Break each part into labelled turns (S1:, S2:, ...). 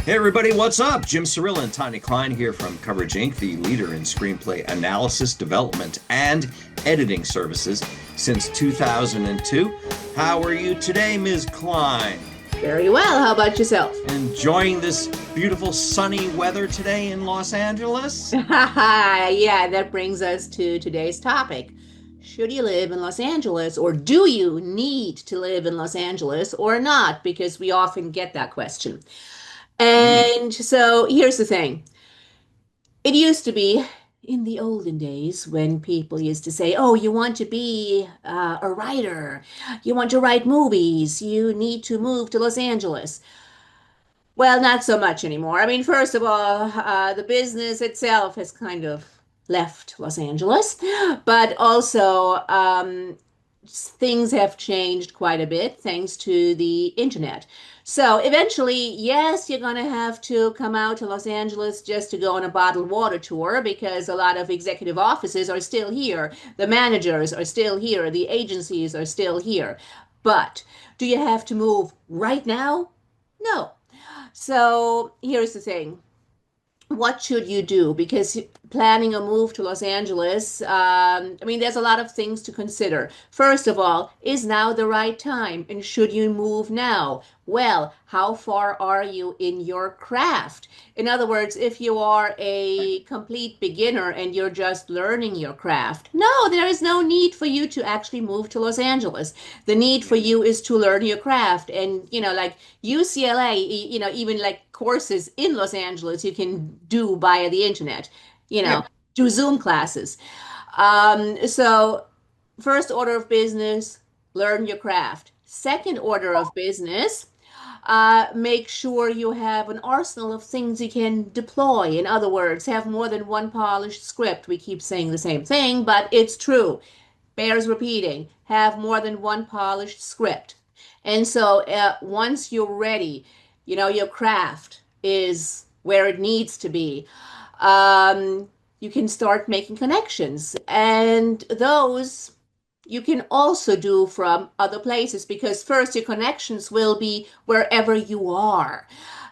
S1: Hey everybody, what's up? Jim Cirile and Tanya Klein here from Coverage Inc., the leader in screenplay analysis, development, and editing services since 2002. How are you today, Ms. Klein?
S2: Very well. How about yourself?
S1: Enjoying this beautiful sunny weather today in Los Angeles?
S2: Yeah, that brings us to today's topic. Should you live in Los Angeles, or do you need to live in Los Angeles or not? Because we often get that question.
S1: Mm,
S2: And so here's the thing. It used to be in the olden days when people used to say, "Oh, you want to be a writer, you want to write movies, you need to move to Los Angeles." Well, not so much anymore. I mean, first of all, the business itself has kind of left Los Angeles, but also things have changed quite a bit thanks to the internet. So eventually, yes, you're going to have to come out to Los Angeles just to go on a bottled water tour because a lot of executive offices are still here. The managers are still here. The agencies are still here. But do you have to move right now? No. So here's the thing. What should you do? Because planning a move to Los Angeles, I mean, there's a lot of things to consider. First of all, is now the right time? And should you move now? Well, how far are you in your craft? In other words, if you are a complete beginner and you're just learning your craft, no, there is no need for you to actually move to Los Angeles. The need for
S1: yeah,
S2: you is to learn your craft. And, like UCLA, even like courses in Los Angeles you can do via the internet, you
S1: yeah.
S2: know, do Zoom classes. So first order of business, learn your craft. Second order of business, make sure you have an arsenal of things you can deploy. In other words, have more than one polished script. We keep saying the same thing, but it's true. Bears repeating. Have more than one polished script. And so once you're ready, your craft is where it needs to be. You can start making connections. And those you can also do from other places because first your connections will be wherever you are.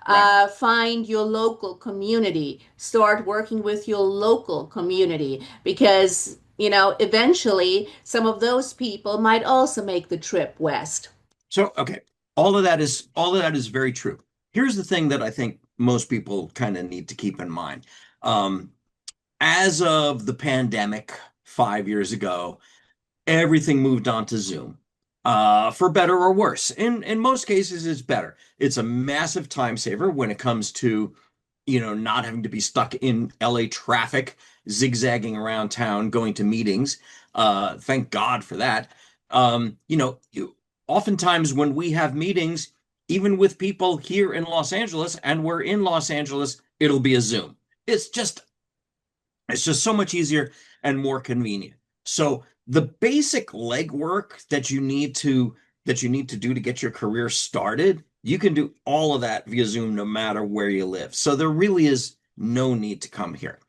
S1: Right.
S2: Find your local community, start working with your local community because eventually some of those people might also make the trip west.
S1: So, okay, all of that is very true. Here's the thing that I think most people kind of need to keep in mind. Um, as of the pandemic 5 years ago, everything moved on to Zoom, for better or worse. In most cases, it's better. It's a massive time saver when it comes to, not having to be stuck in LA traffic, zigzagging around town, going to meetings. Thank God for that. Oftentimes when we have meetings, even with people here in Los Angeles, and we're in Los Angeles, it'll be a Zoom. It's just it's just so much easier and more convenient. So the basic legwork that you need to do to get your career started, you can do all of that via Zoom no matter where you live. So there really is no need to come here.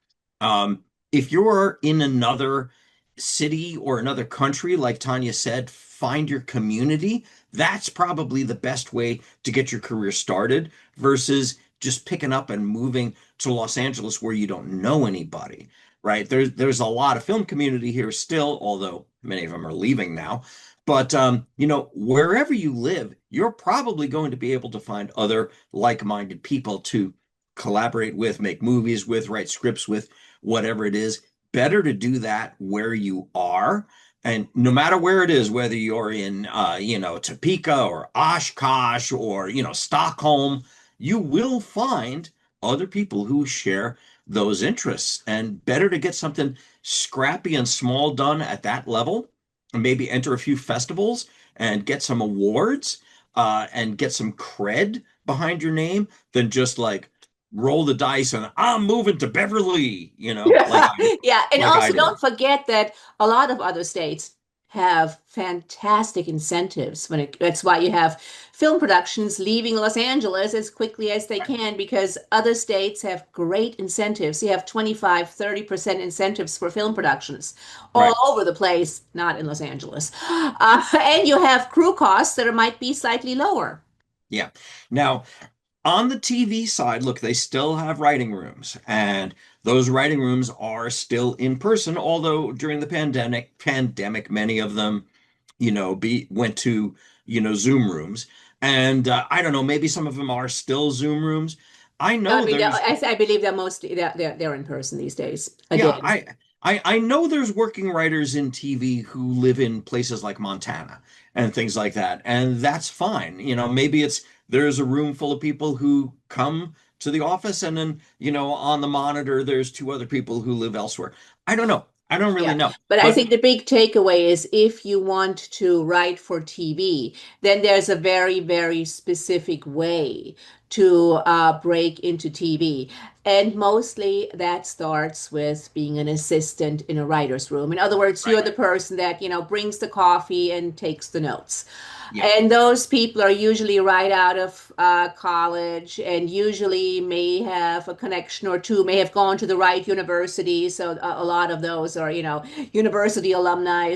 S1: If you're in another city or another country, like Tanya said, find your community. That's probably the best way to get your career started versus just picking up and moving to Los Angeles where you don't know anybody, right? There's a lot of film community here still, although many of them are leaving now. But wherever you live, you're probably going to be able to find other like-minded people to collaborate with, make movies with, write scripts with, whatever it is. Better to do that where you are. And no matter where it is, whether you're in, Topeka or Oshkosh or, Stockholm, you will find other people who share those interests. And better to get something scrappy and small done at that level, and maybe enter a few festivals and get some awards, and get some cred behind your name than just like roll the dice and I'm moving to Beverly,
S2: Yeah, yeah. And
S1: like I
S2: also
S1: did.
S2: don't forget that a lot of other states have fantastic incentives that's why you have film productions leaving Los Angeles as quickly as they
S1: Right.
S2: can because other states have great incentives. You have 25, 30% incentives for film productions all
S1: Right.
S2: over the place, not in Los Angeles. And you have crew costs that might be slightly lower.
S1: Yeah. Now, On the TV side, look, they still have writing rooms, and those writing rooms are still in person, although during the pandemic, many of them, be went to, Zoom rooms. And I don't know, maybe some of them are still Zoom rooms. I
S2: I
S1: know
S2: mean,
S1: there's
S2: I believe that mostly they're in person these days.
S1: Yeah,
S2: Again,
S1: I know there's working writers in TV who live in places like Montana and things like that, and that's fine. Maybe there's a room full of people who come to the office, and then, on the monitor there's two other people who live elsewhere. I don't know. I don't really
S2: yeah.
S1: know.
S2: But I
S1: But
S2: think the big takeaway is if you want to write for TV, then there's a very, very specific way to break into TV. And mostly that starts with being an assistant in a writer's room. In other words,
S1: right.
S2: you're the person that, brings the coffee and takes the notes.
S1: Yeah.
S2: And those people are usually right out of college and usually may have a connection or two, may have gone to the right university. So a lot of those are, university alumni,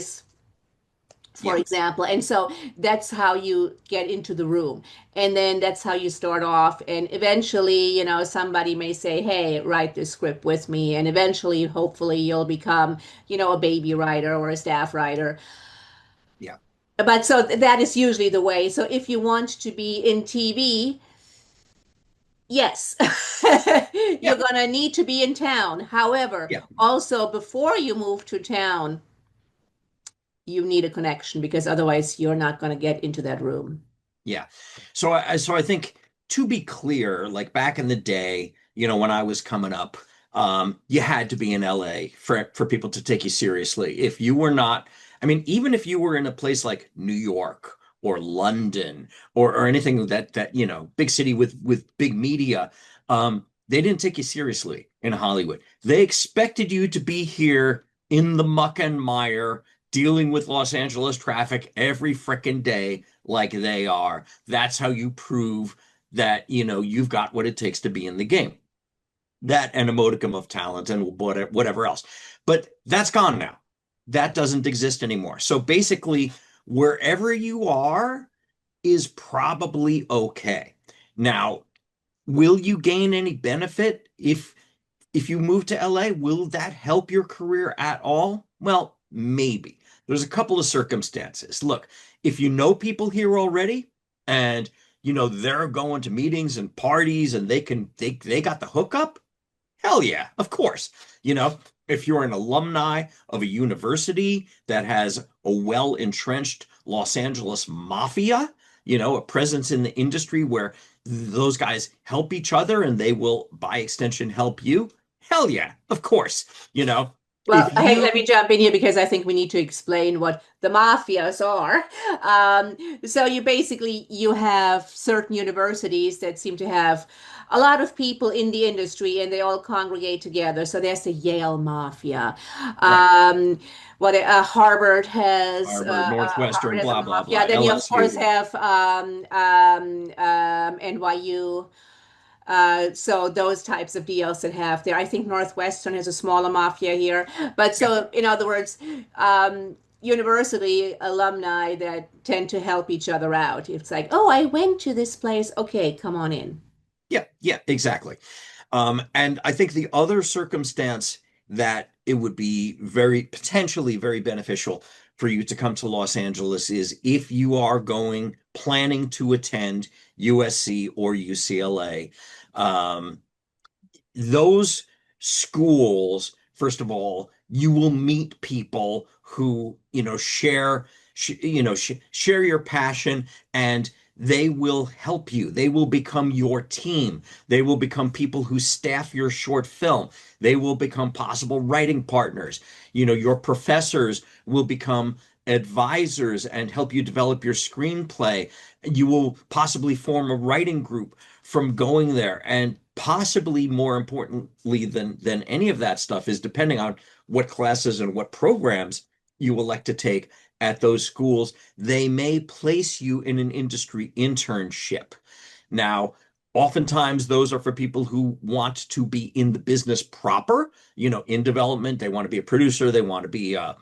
S2: for
S1: Yeah.
S2: example. And so that's how you get into the room. And then that's how you start off. And eventually, somebody may say, hey, write this script with me. And eventually, hopefully, you'll become, a baby writer or a staff writer.
S1: Yeah.
S2: But so that is usually the way. So if you want to be in TV, yes, you're
S1: Yeah.
S2: going to need to be in town. However,
S1: Yeah.
S2: also before you move to town, you need a connection because otherwise you're not going to get into that room.
S1: Yeah. So I think, to be clear, like back in the day, when I was coming up, you had to be in LA for people to take you seriously. If you were not, I mean, even if you were in a place like New York or London or anything that, big city with big media, they didn't take you seriously in Hollywood. They expected you to be here in the muck and mire, dealing with Los Angeles traffic every frickin' day like they are. That's how you prove that, you've got what it takes to be in the game. That and a modicum of talent and whatever else. But that's gone now. That doesn't exist anymore. So basically, wherever you are is probably okay. Now, will you gain any benefit if you move to LA? Will that help your career at all? Well, maybe. There's a couple of circumstances. Look, if you know people here already and they're going to meetings and parties and they got the hookup, hell yeah, of course. You know, if you're an alumni of a university that has a well-entrenched Los Angeles mafia, a presence in the industry where those guys help each other and they will, by extension, help you. Hell yeah, of course. You know,
S2: Well,
S1: if
S2: hey,
S1: you,
S2: let me jump in here because I think we need to explain what the mafias are. Um, so you have certain universities that seem to have a lot of people in the industry and they all congregate together. So there's the Yale Mafia.
S1: right,
S2: Harvard has
S1: Harvard,
S2: Harvard
S1: Northwestern,
S2: has a
S1: blah, blah,
S2: mafia.
S1: blah,
S2: Then you of course
S1: LSU.
S2: have NYU. So those types of deals that have there. I think Northwestern has a smaller mafia here. But
S1: Yeah.
S2: so in other words, university alumni that tend to help each other out. It's like, oh, I went to this place. Okay, come on in.
S1: Yeah, yeah, exactly. And I think the other circumstance that it would be very potentially very beneficial for you to come to Los Angeles is if you are planning to attend USC or UCLA. Um, those schools, first of all, you will meet people who, share your passion, and they will help you. They will become your team. They will become people who staff your short film. They will become possible writing partners. Your professors will become advisors and help you develop your screenplay. You will possibly form a writing group from going there, and possibly more importantly than any of that stuff is, depending on what classes and what programs you elect to take at those schools, they may place you in an industry internship. Now, oftentimes those are for people who want to be in the business proper, in development. They want to be a producer, they want to be an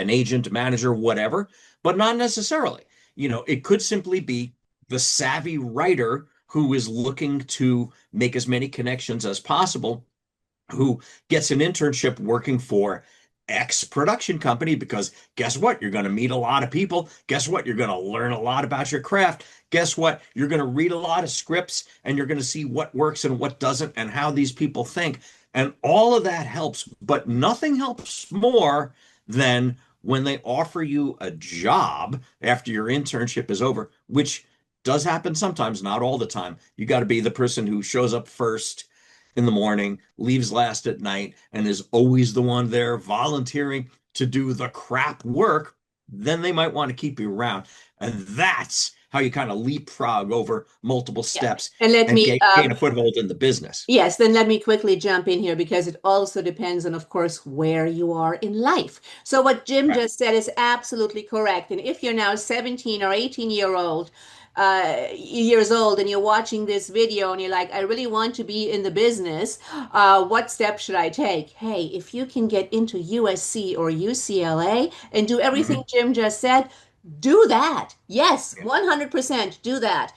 S1: agent, a manager, whatever, but not necessarily. It could simply be the savvy writer who is looking to make as many connections as possible, who gets an internship working for X production company, because guess what? You're going to meet a lot of people. Guess what? You're going to learn a lot about your craft. Guess what? You're going to read a lot of scripts, and you're going to see what works and what doesn't and how these people think. And all of that helps, but nothing helps more than when they offer you a job after your internship is over, which does happen sometimes, not all the time. You got to be the person who shows up first in the morning, leaves last at night, and is always the one there volunteering to do the crap work. Then they might want to keep you around. And that's how you kind of leapfrog over multiple
S2: Yeah.
S1: steps
S2: And let
S1: and
S2: me
S1: gain a foothold in the business.
S2: Yes, then let me quickly jump in here because it also depends on, of course, where you are in life. So what Jim
S1: Right.
S2: just said is absolutely correct. And if you're now 17 or 18 years old and you're watching this video and you're like, I really want to be in the business, what steps should I take? Hey, if you can get into USC or UCLA and do everything
S1: Mhm.
S2: Jim just said, do that. Yes,
S1: Yeah.
S2: 100% do that.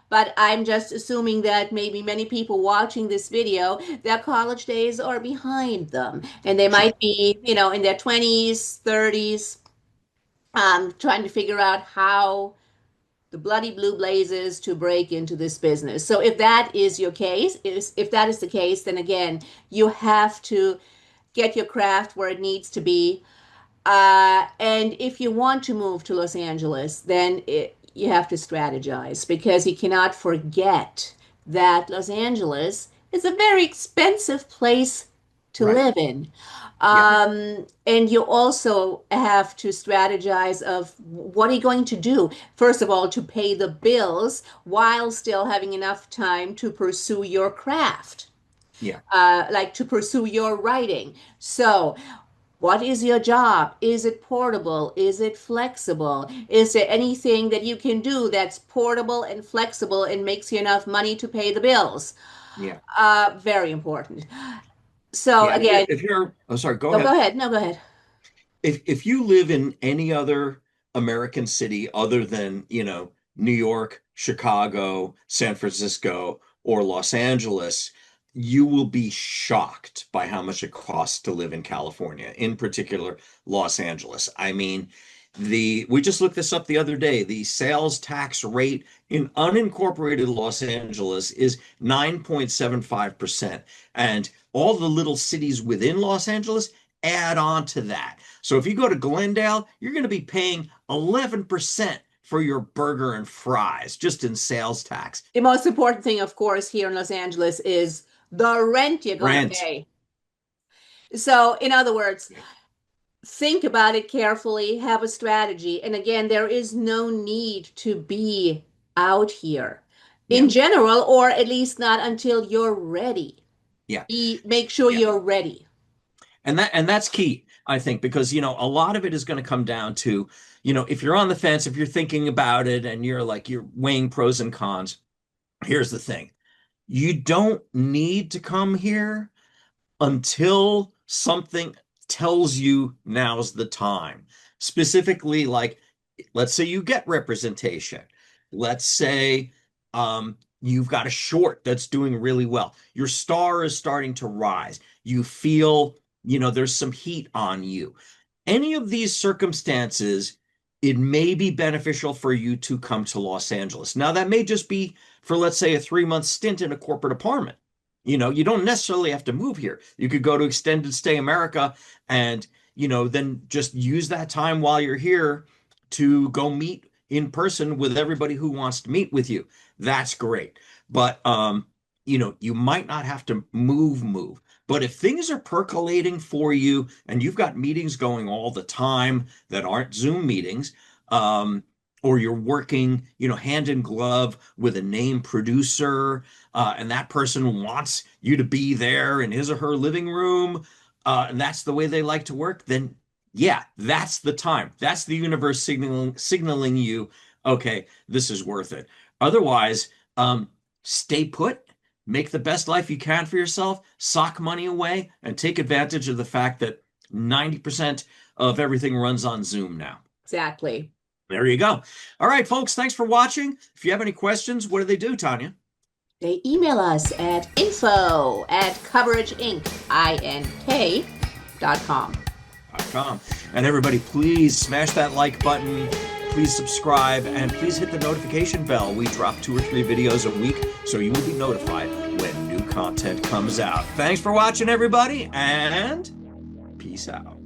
S2: But I'm just assuming that maybe many people watching this video, their college days are behind them. And they
S1: Sure.
S2: might be, in their 20s, 30s, trying to figure out how the bloody blue blazes to break into this business. So if that is your case, if that is the case, then again, you have to get your craft where it needs to be. And if you want to move to Los Angeles, then you have to strategize because you cannot forget that Los Angeles is a very expensive place to
S1: Right.
S2: live in.
S1: Yeah.
S2: And you also have to strategize of what are you going to do? First of all, to pay the bills while still having enough time to pursue your craft,
S1: Yeah.
S2: like to pursue your writing. So what is your job? Is it portable? Is it flexible? Is there anything that you can do that's portable and flexible and makes you enough money to pay the bills?
S1: Yeah.
S2: Very important. So
S1: Yeah.
S2: again,
S1: If you're, oh, sorry, go
S2: oh, go
S1: ahead.
S2: ahead. No, go ahead.
S1: If you live in any other American city other than, New York, Chicago, San Francisco, or Los Angeles, you will be shocked by how much it costs to live in California, in particular Los Angeles. I mean, we just looked this up the other day. The sales tax rate in unincorporated Los Angeles is 9.75%. And all the little cities within Los Angeles add on to that. So if you go to Glendale, you're going to be paying 11% for your burger and fries just in sales tax.
S2: The most important thing, of course, here in Los Angeles is the rent you're going to
S1: Rent.
S2: pay. So, in other words, think about it carefully, have a strategy. And again, there is no need to be out here
S1: Yeah.
S2: in general, or at least not until you're ready.
S1: Yeah.
S2: Make sure
S1: Yeah.
S2: you're ready.
S1: And that's key, I think, because a lot of it is going to come down to, if you're on the fence, if you're thinking about it and you're weighing pros and cons, here's the thing. You don't need to come here until something tells you now's the time. Specifically, like, let's say you get representation. Let's say you've got a short that's doing really well. Your star is starting to rise. You feel, there's some heat on you. Any of these circumstances, it may be beneficial for you to come to Los Angeles. Now, that may just be for, let's say, a 3-month stint in a corporate apartment. You don't necessarily have to move here. You could go to Extended Stay America and, then just use that time while you're here to go meet in person with everybody who wants to meet with you. That's great. But, you might not have to move. But if things are percolating for you and you've got meetings going all the time that aren't Zoom meetings, or you're working, hand in glove with a name producer, and that person wants you to be there in his or her living room, and that's the way they like to work, then yeah, that's the time. That's the universe signaling you, okay, this is worth it. Otherwise, stay put, make the best life you can for yourself, sock money away, and take advantage of the fact that 90% of everything runs on Zoom now.
S2: Exactly.
S1: There you go. All right, folks, thanks for watching. If you have any questions, what do they do, Tanya?
S2: They email us at info@coverageinc.com.
S1: And everybody, please smash that like button, please subscribe, and please hit the notification bell. We drop 2 or 3 videos a week, so you will be notified when new content comes out. Thanks for watching, everybody, and peace out.